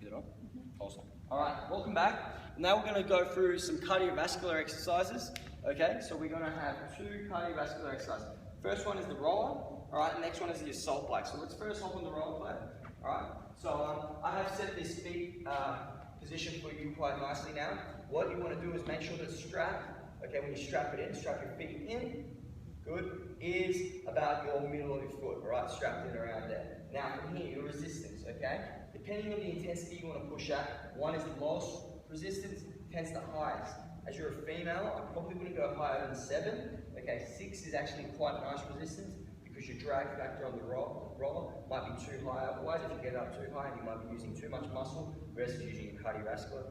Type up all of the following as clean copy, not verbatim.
Is it on? Awesome. All right, welcome back. Now we're going to go through some cardiovascular exercises. Okay, so we're going to have two cardiovascular exercises. First one is the roller. All right, next one is the assault bike. So let's first hop on the roller plate. All right. So I have set this feet position for you quite nicely now. What you want to do is make sure that strap. Okay, when you strap it in, strap your feet in. Good. Is about your middle of your foot. All right, strapped in around there. Now from here, your resistance. Okay. Depending on the intensity you want to push at, one is the lowest resistance, 10's the highest. As you're a female, I probably wouldn't go higher than 7. Okay, 6 is actually quite nice resistance because your drag factor on the roller might be too high. Otherwise, if you get it up too high, you might be using too much muscle versus using your cardiovascular,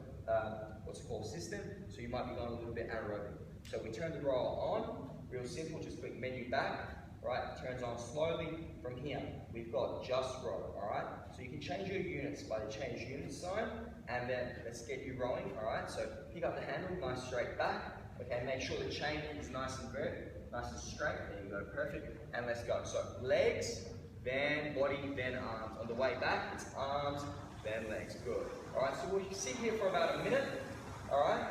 system. So you might be going a little bit anaerobic. So we turn the roller on, real simple, just click menu back. Right, it turns on slowly from here. We've got just row, all right? So you can change your units by the change unit sign, and then let's get you rowing, all right? So pick up the handle, nice straight back. Okay, make sure the chain is nice and straight. There you go, perfect. And let's go. So legs, then body, then arms. On the way back, it's arms, then legs. Good. All right, so we'll sit here for about a minute, all right?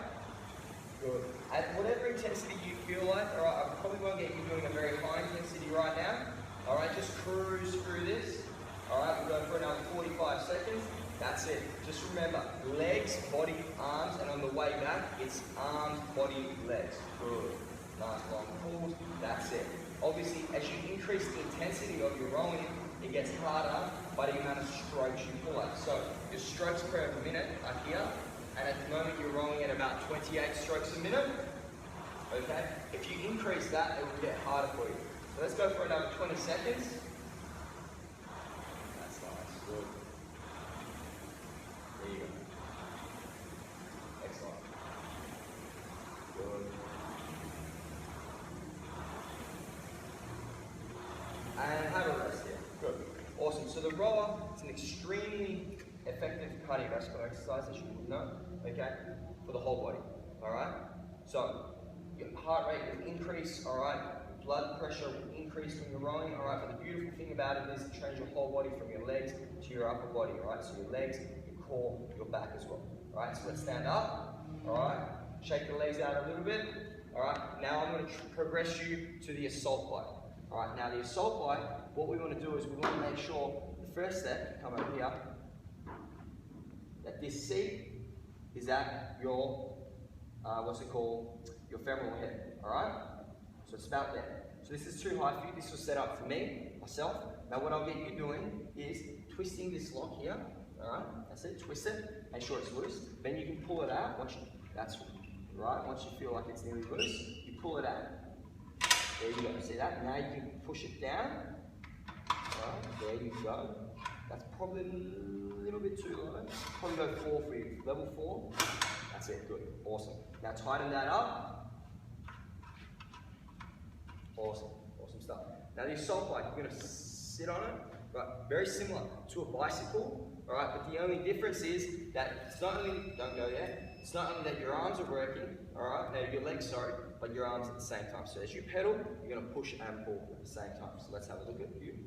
Good. At whatever intensity you feel like, all right, I probably won't get you doing a very high intensity right now. All right, just cruise through this. All right, we'll go for another 45 seconds. That's it. Just remember, legs, body, arms, and on the way back, it's arms, body, legs. Good. Nice long pause. That's it. Obviously, as you increase the intensity of your rowing, it gets harder by the amount of strokes you pull at. So your strokes per minute are here. And at the moment you're rowing at about 28 strokes a minute. Okay? If you increase that, it will get harder for you. So let's go for another 20 seconds. That's nice. Good. There you go. Excellent. Good. And have a rest here. Good. Awesome. So the rower is an extremely effective cardiovascular exercise, as you would know, okay, for the whole body, all right? So your heart rate will increase, all right? Blood pressure will increase when you're rowing, all right? But the beautiful thing about it is it trains your whole body from your legs to your upper body, all right? So your legs, your core, your back as well, all right? So let's stand up, all right? Shake the legs out a little bit, all right? Now I'm going to progress you to the assault bike, all right? Now the assault bike, what we want to do is we want to make sure the first step, come over here, that this seat is at your, your femoral head, all right? So it's about there. So this is too high for you. This was set up for me, myself. Now what I'll get you doing is twisting this lock here, all right? That's it, twist it, make sure it's loose. Then you can pull it out, that's right, once you feel like it's nearly loose, you pull it out. There you go, see that? Now you can push it down, all right, there you go. That's probably a little bit too low. Probably go 4 for you. Level 4. That's it. Good. Awesome. Now tighten that up. Awesome. Awesome stuff. Now the assault bike, you're going to sit on it. Right. Very similar to a bicycle. All right. But the only difference is that it's not only, don't go there. It's not only that your arms are working. All right. Now your legs, sorry, but your arms at the same time. So as you pedal, you're going to push and pull at the same time. So let's have a look at you.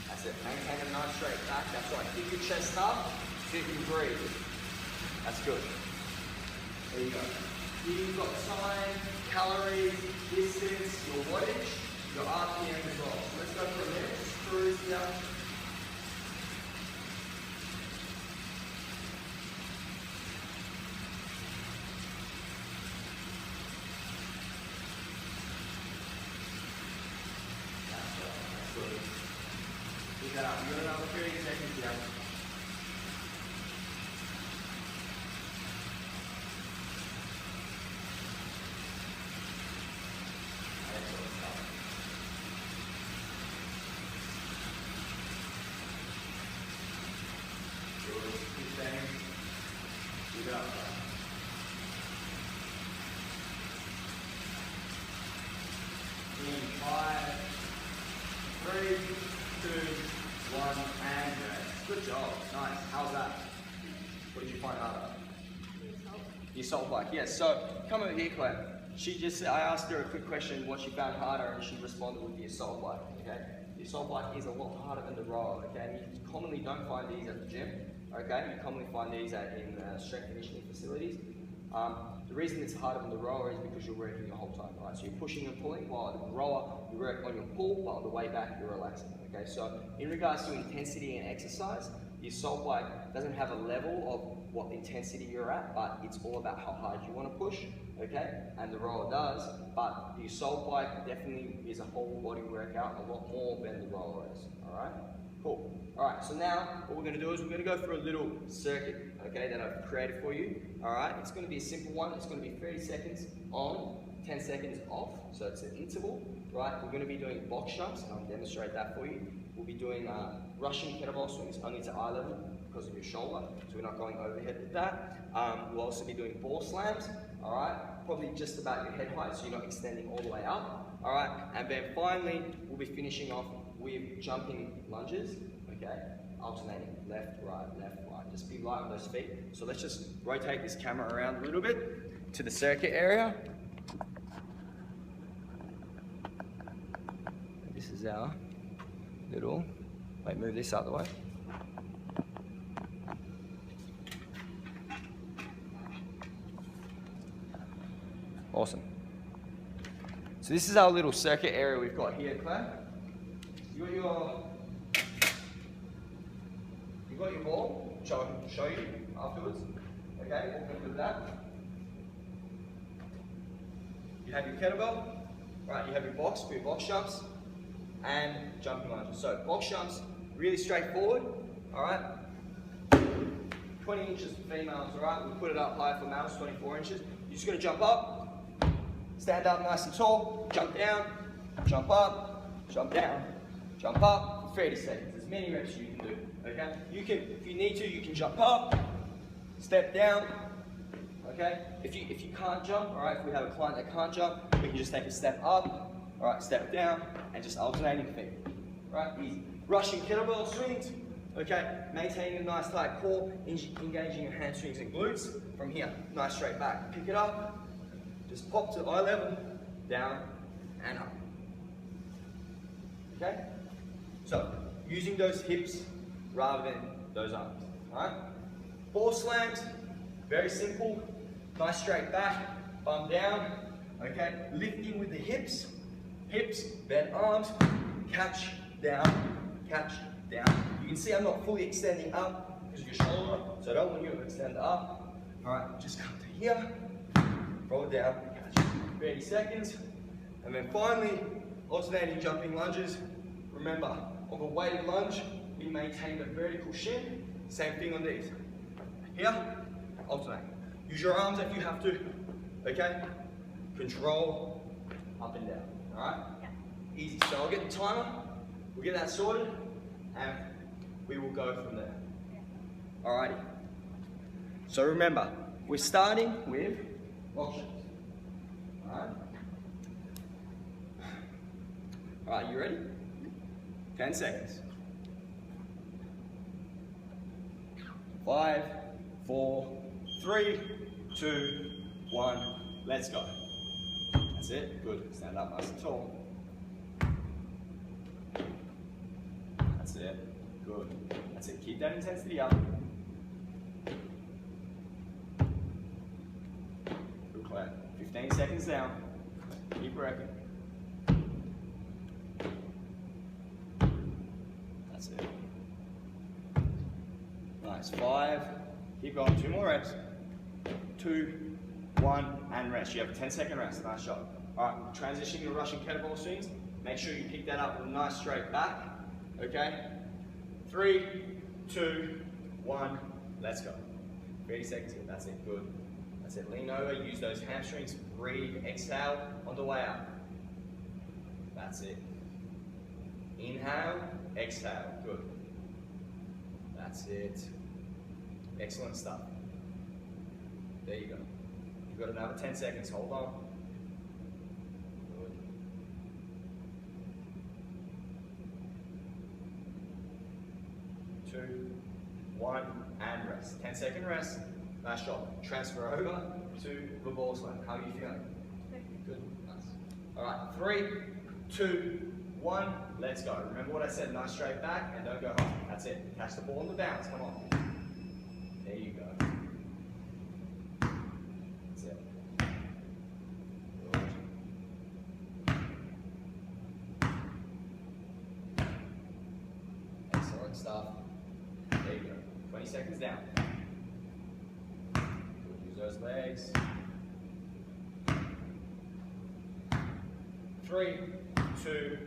That's it. Maintain a nice straight back. That's right. Keep your chest up so you can breathe. That's good. There you go. You've got time, calories, distance, your wattage, your RPM as well. So let's go for a minute. Just cruise here. Keep that up. You've got another 30 seconds here. Excellent stuff. Good. Keep staying. Keep it up. 5, 3, 2, 1, and rest. Good job. Nice. How's that? What did you find harder? The assault bike. Yes. So come over here, Claire. I asked her a quick question, what she found harder, and she responded with the assault bike. Okay. the assault bike is a lot harder than the rower, okay? You commonly don't find these at the gym, okay? You commonly find these in strength conditioning facilities. The reason it's harder than the rower is because you're working the whole time, right? So you're pushing and pulling, while the rower, you work on your pull, while on the way back, you're relaxing, okay? So in regards to intensity and exercise, the assault bike doesn't have a level of what intensity you're at, but it's all about how hard you want to push, okay? And the rower does, but the assault bike definitely is a whole body workout, a lot more than the rower is, all right? Cool. All right, so now what we're going to do is we're going to go through a little circuit, okay, that I've created for you, all right? It's going to be a simple one. It's going to be 30 seconds on, 10 seconds off, so it's an interval, right? We're going to be doing box jumps, and I'll demonstrate that for you. We'll be doing Russian kettlebell swings only to eye level because of your shoulder, so we're not going overhead with that. We'll also be doing ball slams, all right? Probably just about your head height, so you're not extending all the way up, all right? And then finally, we'll be finishing off with jumping lunges, okay? Alternating left, right, just be light on those feet. So let's just rotate this camera around a little bit to the circuit area. This is our little, wait, move this out of the way. Awesome. So this is our little circuit area we've got here, Claire. You got your ball, which I can show you afterwards. Okay, what we're going to do with that. You have your kettlebell, right? You have your box for your box jumps and jumping lunges. So box jumps, really straightforward. All right. 20 inches for females. All right. We put it up high for males, 24 inches. You're just going to jump up, stand up nice and tall, jump down, jump up, jump down, jump up for 30 seconds. As many reps as you can do. Okay. You can, if you need to, you can jump up, step down. Okay. If you can't jump, all right. If we have a client that can't jump, we can just take a step up, all right, step down, and just alternating feet. Right. Easy. Russian kettlebell swings. Okay. Maintaining a nice tight core, engaging your hamstrings and glutes. From here, nice straight back. Pick it up. Just pop to eye level, down and up. Okay. So using those hips rather than those arms. All right. Ball slams. Very simple. Nice straight back, bum down, okay? Lifting with the hips, bend arms, catch, down. You can see I'm not fully extending up because of your shoulder, so I don't want you to extend up. All right, just come to here, roll it down, catch. 30 seconds, and then finally, alternating jumping lunges. Remember, on the weighted lunge, we maintain the vertical shin. Same thing on these. Here, alternate. Use your arms if you have to, okay? Control, up and down, all right? Yeah. Easy, so I'll get the timer, we'll get that sorted, and we will go from there. Alrighty. So remember, we're starting with box jumps, all right? All right, you ready? 10 seconds. 5, 4, 3, 2, 1, let's go. That's it, good. Stand up nice and tall. That's it, good. That's it, keep that intensity up. Good clap. 15 seconds down. Keep working. That's it. Nice, 5. Keep going, 2 more reps. 2, 1, and rest. You have a 10-second rest. Nice job. All right, transitioning to Russian kettlebell swings. Make sure you pick that up with a nice straight back. Okay? 3, 2, 1, let's go. 30 seconds here. That's it. Good. That's it. Lean over. Use those hamstrings. Breathe. Exhale on the way up. That's it. Inhale. Exhale. Good. That's it. Excellent stuff. There you go. You've got another 10 seconds. Hold on. Good. 2, 1, and rest. 10-second rest. Nice job. Transfer over to the ball slam. How are you feeling? Good. Nice. All right. 3, 2, 1, let's go. Remember what I said, nice straight back and don't go high. That's it. Catch the ball on the bounce, come on. There you go. That's it. Good. Excellent stuff. There you go. 20 seconds down. Good. Use those legs. 3, 2,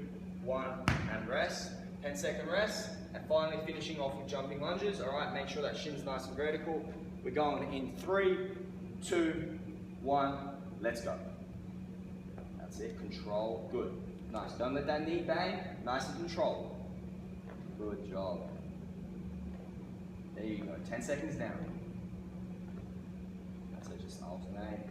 1, and rest. 10-second rest, and finally finishing off with jumping lunges. All right, make sure that shin's nice and vertical. We're going in 3, 2, 1, let's go. That's it, control, good. Nice, don't let that knee bang, nice and controlled. Good job. There you go, 10 seconds down. That's it, just alternate.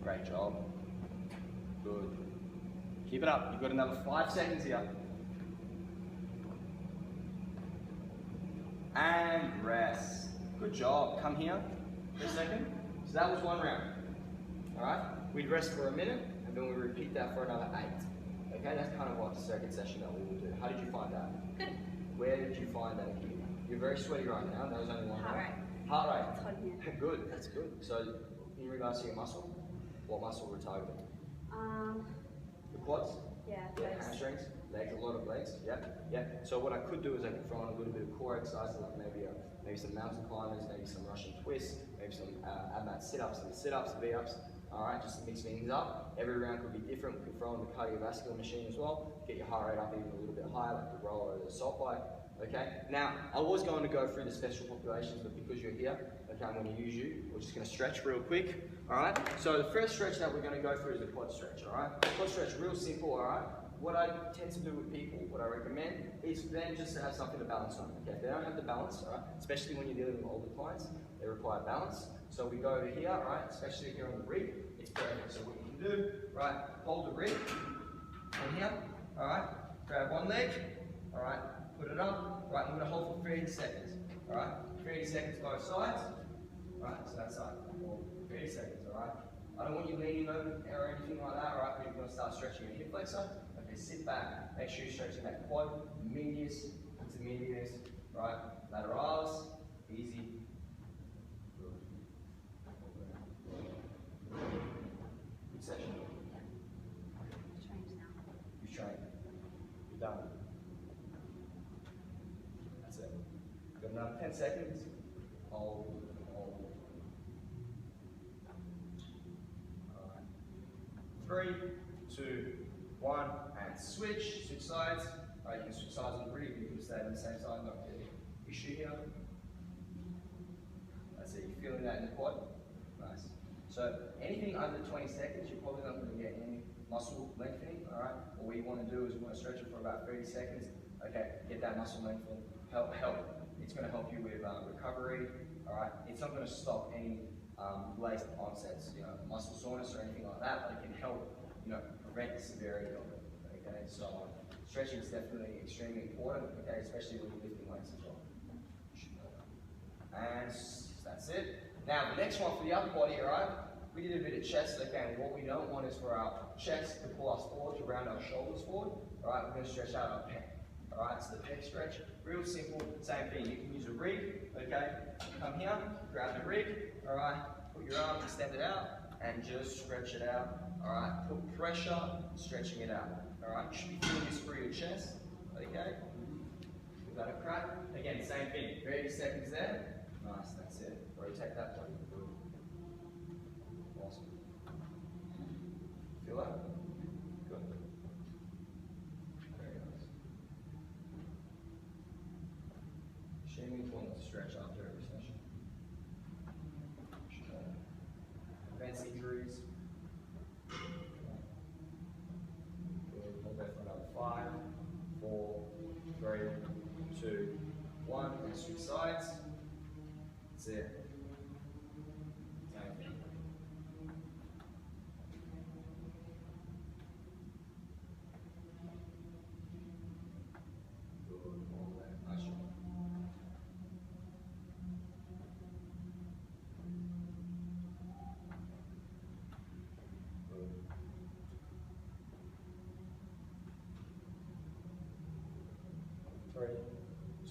Great job. Good. Keep it up. You've got another 5 seconds here. And rest. Good job. Come here for a second. So that was 1 round. Alright? We'd rest for a minute and then we repeat that for another 8. Okay, that's kind of like the second session that we will do. How did you find that? Good. Where did you find that? You're very sweaty right now. That was only 1 round. Heart rate. Good. That's good. So in regards to your muscle, what muscle we're targeting? The quads? Yeah, legs. Hamstrings, legs, a lot of legs, yeah. So what I could do is I could throw on a little bit of core exercise, like maybe some mountain climbers, maybe some Russian twists, maybe some ab mat sit-ups, and sit-ups, V-ups, all right, just to mix things up. Every round could be different. We could throw in the cardiovascular machine as well, get your heart rate up even a little bit higher, like the roller or the assault bike, okay? Now, I was going to go through the special populations, but because you're here, okay, I'm going to use you. We're just going to stretch real quick, all right? So the first stretch that we're going to go through is the quad stretch, all right? Quad stretch, real simple, all right? What I tend to do with people, what I recommend, is for them just to have something to balance on, okay? If they don't have the balance, all right, especially when you're dealing with older clients, they require balance. So we go over here, all right, especially here on the rig, it's perfect. So what you can do, right, hold the rig on here, all right, grab one leg, all right, put it up, right, I'm going to hold for 30 seconds, all right, 30 seconds both sides, all right, so that side, 30 seconds, all right. I don't want you leaning over or anything like that, all right, but you're going to start stretching your hip flexor. Okay, sit back, make sure you're stretching that quad, medius, intermedius, right, lateralis, easy. Good session. Trained now. You've trained. You're done. That's it. Got another 10 seconds. Hold. Alright. 3, 2, 1, and switch sides. Alright, you can switch sides on the rig, you can stay on the same side, not really issue here. That's it, you're feeling that in the quad? Nice. So anything under 20 seconds, you're probably not going to get any muscle lengthening, alright? What you want to do is you want to stretch it for about 30 seconds. Okay, get that muscle lengthening, help. It's going to help you with recovery, alright? It's not going to stop any late onsets, muscle soreness or anything like that, but it can help, prevent the severity of it, okay? So stretching is definitely extremely important, okay, especially when you're lifting weights as well. And that's it. Now the next one for the upper body, alright? We did a bit of chest, okay, and what we don't want is for our chest to pull us forward, to round our shoulders forward, alright? We're going to stretch out our pec, alright? So the pec stretch, real simple, same thing. You can use a rig, okay? Come here, grab the rig, alright? Put your arm, extend it out, and just stretch it out, alright? Put pressure, stretching it out, alright? You should be feeling this through your chest, okay? Give that a crack. Again, same thing, 30 seconds there. Nice, that's it. Rotate that body. Awesome. Feel that? Good. Very nice. Shaming one to stretch after every session. Prevents injuries. Good. Hold that for another 5, 4, 3, 2, 1. And switch sides. That's it.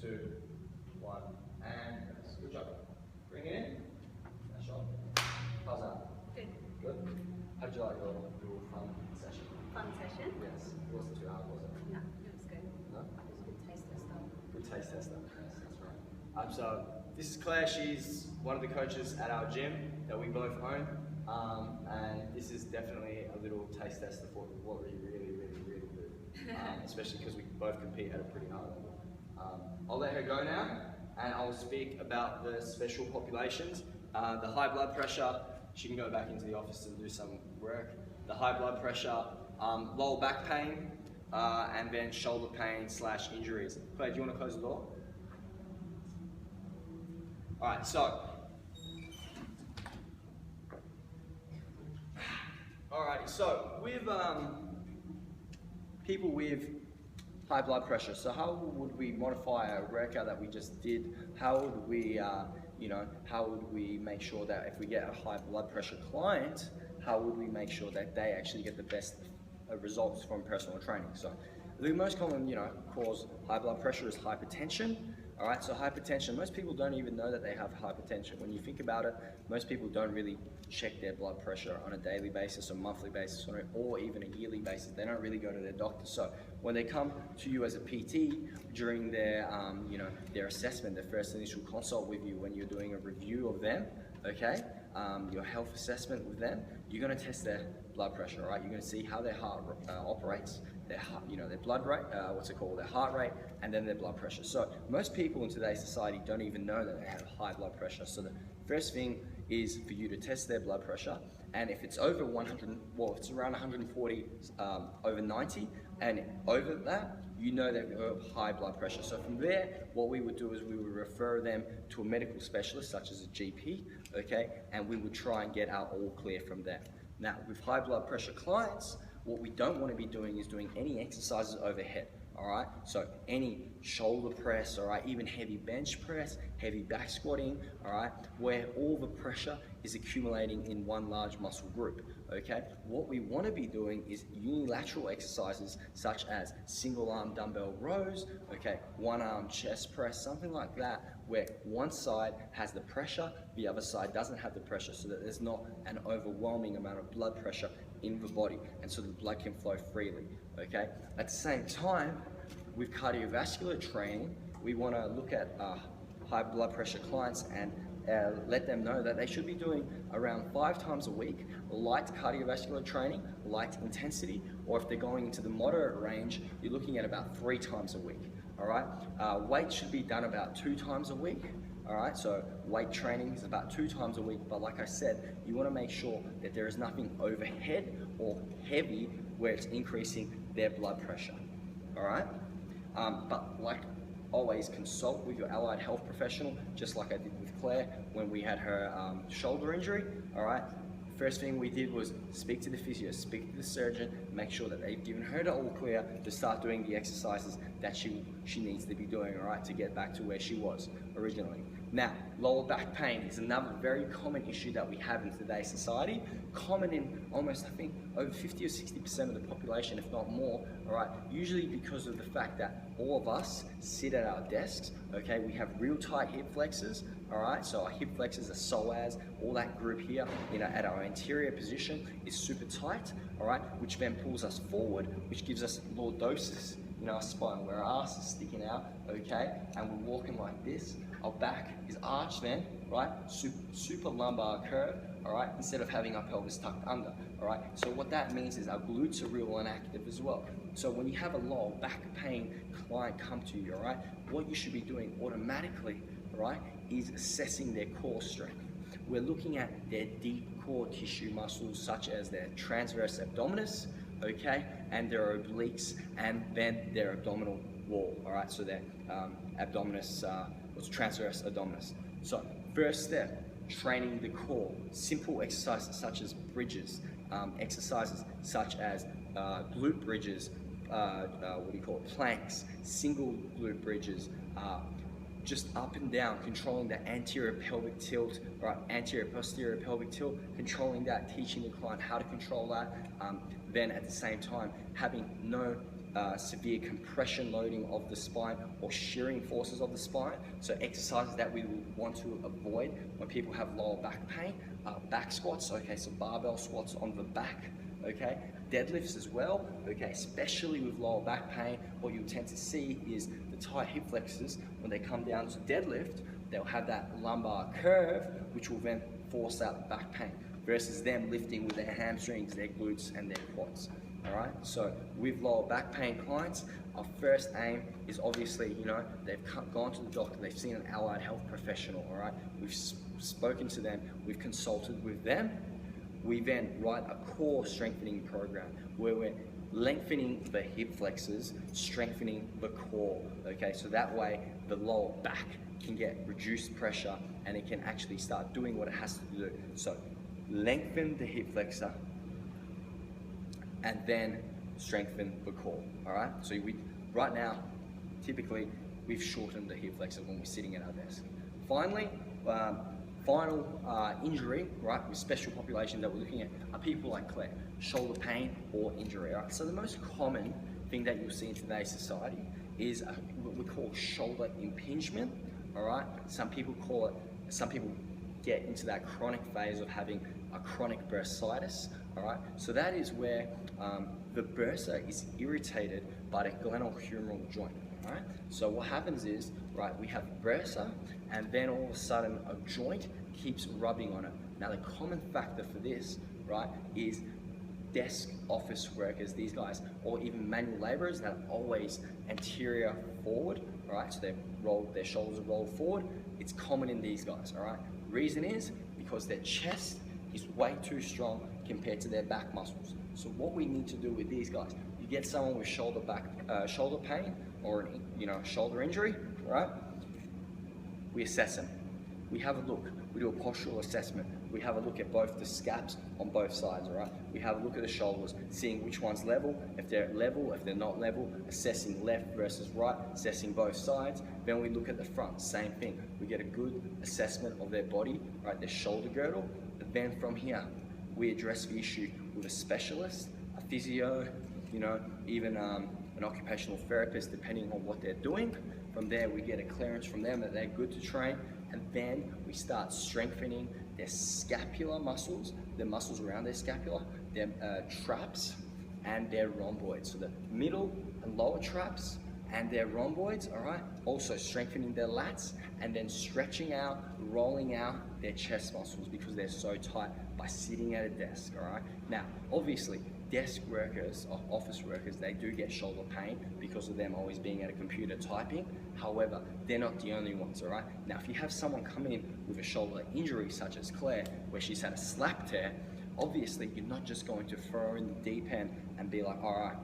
2, 1, and good job. Bring it in. Nice job. How's that? Good. Good. How did you like your fun session? Fun session? Yes. It wasn't too hard, was it? No, it was good. No? It was a good taste tester. Good taste tester. Yes, that's right. So this is Claire. She's one of the coaches at our gym that we both own, and this is definitely a little taste tester for what we really do, especially because we both compete at a pretty high level. I'll let her go now, and I'll speak about the special populations. The high blood pressure, she can go back into the office and do some work. The high blood pressure, lower back pain, and then shoulder pain / injuries. Claire, do you want to close the door? Alright, so. Alrighty, so with people with high blood pressure, so how would we modify a workout that we just did? How would we, how would we make sure that if we get a high blood pressure client, how would we make sure that they actually get the best results from personal training? So the most common, cause high blood pressure is hypertension. All right, so hypertension, most people don't even know that they have hypertension. When you think about it, most people don't really check their blood pressure on a daily basis or monthly basis or even a yearly basis. They don't really go to their doctor. So when they come to you as a PT during their, their assessment, their first initial consult with you when you're doing a review of them, okay, your health assessment with them, you're going to test their blood pressure, right? You're going to see how their heart operates, their blood rate, their heart rate, and then their blood pressure. So most people in today's society don't even know that they have high blood pressure. So the first thing is for you to test their blood pressure, and if it's over 100, well, if it's around 140 over 90, and over that, you know that you have high blood pressure. So from there, what we would do is we would refer them to a medical specialist, such as a GP, okay, and we would try and get our all clear from there. Now, with high blood pressure clients, what we don't want to be doing is doing any exercises overhead, all right? So any shoulder press, all right, even heavy bench press, heavy back squatting, all right, where all the pressure is accumulating in one large muscle group, okay? What we want to be doing is unilateral exercises such as single arm dumbbell rows, okay, one arm chest press, something like that, where one side has the pressure, the other side doesn't have the pressure, so that there's not an overwhelming amount of blood pressure in the body, and so the blood can flow freely, okay? At the same time, with cardiovascular training, we want to look at high blood pressure clients and let them know that they should be doing around 5 times a week light cardiovascular training, light intensity, or if they're going into the moderate range, you're looking at about 3 times a week, all right? Weight should be done about 2 times a week, all right? So weight training is about 2 times a week, but like I said, you want to make sure that there is nothing overhead or heavy where it's increasing their blood pressure, all right? But like always, consult with your allied health professional, just like I did with Claire when we had her shoulder injury, all right? First thing we did was speak to the physio, speak to the surgeon, make sure that they've given her the all clear to start doing the exercises that she needs to be doing, all right, to get back to where she was originally. Now, lower back pain is another very common issue that we have in today's society, common in almost, I think, over 50 or 60% of the population, if not more, all right, usually because of the fact that all of us sit at our desks, okay, we have real tight hip flexors, all right, so our hip flexors are psoas, all that group here, at our anterior position is super tight, all right, which then pulls us forward, which gives us lordosis in our spine, where our ass is sticking out, okay, and we're walking like this. Our back is arched then, right? Super lumbar curve, all right? Instead of having our pelvis tucked under, all right? So what that means is our glutes are real inactive as well. So when you have a low back pain client come to you, all right? What you should be doing automatically, all right, is assessing their core strength. We're looking at their deep core tissue muscles, such as their transverse abdominis, okay, and their obliques, and then their abdominal wall, all right? So their abdominis, what's transverse abdominis. So first step, training the core. Simple exercises such as bridges, exercises such as glute bridges, planks, single glute bridges, just up and down, controlling the anterior pelvic tilt, right, anterior posterior pelvic tilt, controlling that, teaching the client how to control that, then at the same time having no severe compression loading of the spine or shearing forces of the spine. So exercises that we want to avoid when people have lower back pain, back squats, okay, so barbell squats on the back, okay, deadlifts as well, okay, especially with lower back pain. What you tend to see is the tight hip flexors, when they come down to deadlift, they'll have that lumbar curve, which will then force out the back pain, versus them lifting with their hamstrings, their glutes, and their quads. All right, so with lower back pain clients, our first aim is obviously, they've gone to the doctor, they've seen an allied health professional, all right? We've spoken to them, we've consulted with them. We then write a core strengthening program where we're lengthening the hip flexors, strengthening the core, okay? So that way the lower back can get reduced pressure and it can actually start doing what it has to do. So lengthen the hip flexor, and then strengthen the core, all right? So right now, typically, we've shortened the hip flexor when we're sitting at our desk. Finally, final injury, right, with special population that we're looking at are people like Claire, shoulder pain or injury, right? So the most common thing that you'll see in today's society is what we call shoulder impingement, all right? Some people get into that chronic phase of having a chronic bursitis, all right? So that is where the bursa is irritated by the glenohumeral joint, all right? So what happens is, right, we have bursa, and then all of a sudden a joint keeps rubbing on it. Now the common factor for this, right, is desk office workers, these guys, or even manual laborers that are always anterior forward, all right? So their shoulders are rolled forward. It's common in these guys, all right? Reason is because their chest is way too strong compared to their back muscles. So what we need to do with these guys, you get someone with shoulder pain or shoulder injury, right? We assess them. We have a look. We do a postural assessment. We have a look at both the scaps on both sides, all right? We have a look at the shoulders, seeing which one's level, if they're level, if they're not level, assessing left versus right, assessing both sides. Then we look at the front, same thing. We get a good assessment of their body, right, their shoulder girdle. And then from here, we address the issue with a specialist, a physio, even an occupational therapist, depending on what they're doing. From there, we get a clearance from them that they're good to train, and then we start strengthening their scapular muscles, the muscles around their scapula, their traps, and their rhomboids. So the middle and lower traps and their rhomboids, all right? Also strengthening their lats, and then stretching out, rolling out their chest muscles because they're so tight by sitting at a desk, all right? Now, obviously, desk workers or office workers, they do get shoulder pain because of them always being at a computer typing. However, they're not the only ones, all right? Now, if you have someone come in with a shoulder injury, such as Claire, where she's had a slap tear, obviously, you're not just going to throw her in the deep end and be like, all right,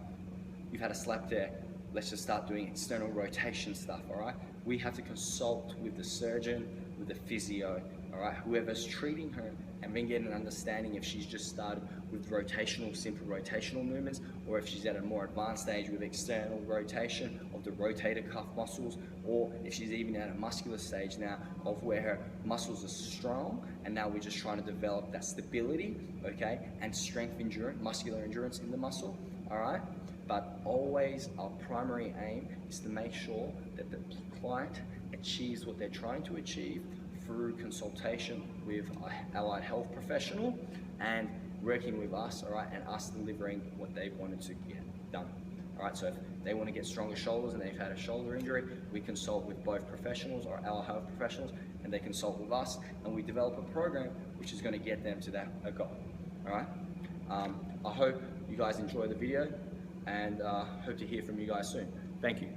you've had a slap tear, let's just start doing external rotation stuff, all right? We have to consult with the surgeon, with the physio, all right? Whoever's treating her, and then get an understanding if she's just started with simple rotational movements, or if she's at a more advanced stage with external rotation of the rotator cuff muscles, or if she's even at a muscular stage now of where her muscles are strong, and now we're just trying to develop that stability, okay, and strength endurance, muscular endurance in the muscle, all right? But always our primary aim is to make sure that the client achieves what they're trying to achieve through consultation with an allied health professional and working with us, all right, and us delivering what they wanted to get done. All right, so if they want to get stronger shoulders and they've had a shoulder injury, we consult with both professionals or allied health professionals, and they consult with us, and we develop a program which is going to get them to that goal. All right, I hope you guys enjoy the video, and hope to hear from you guys soon. Thank you.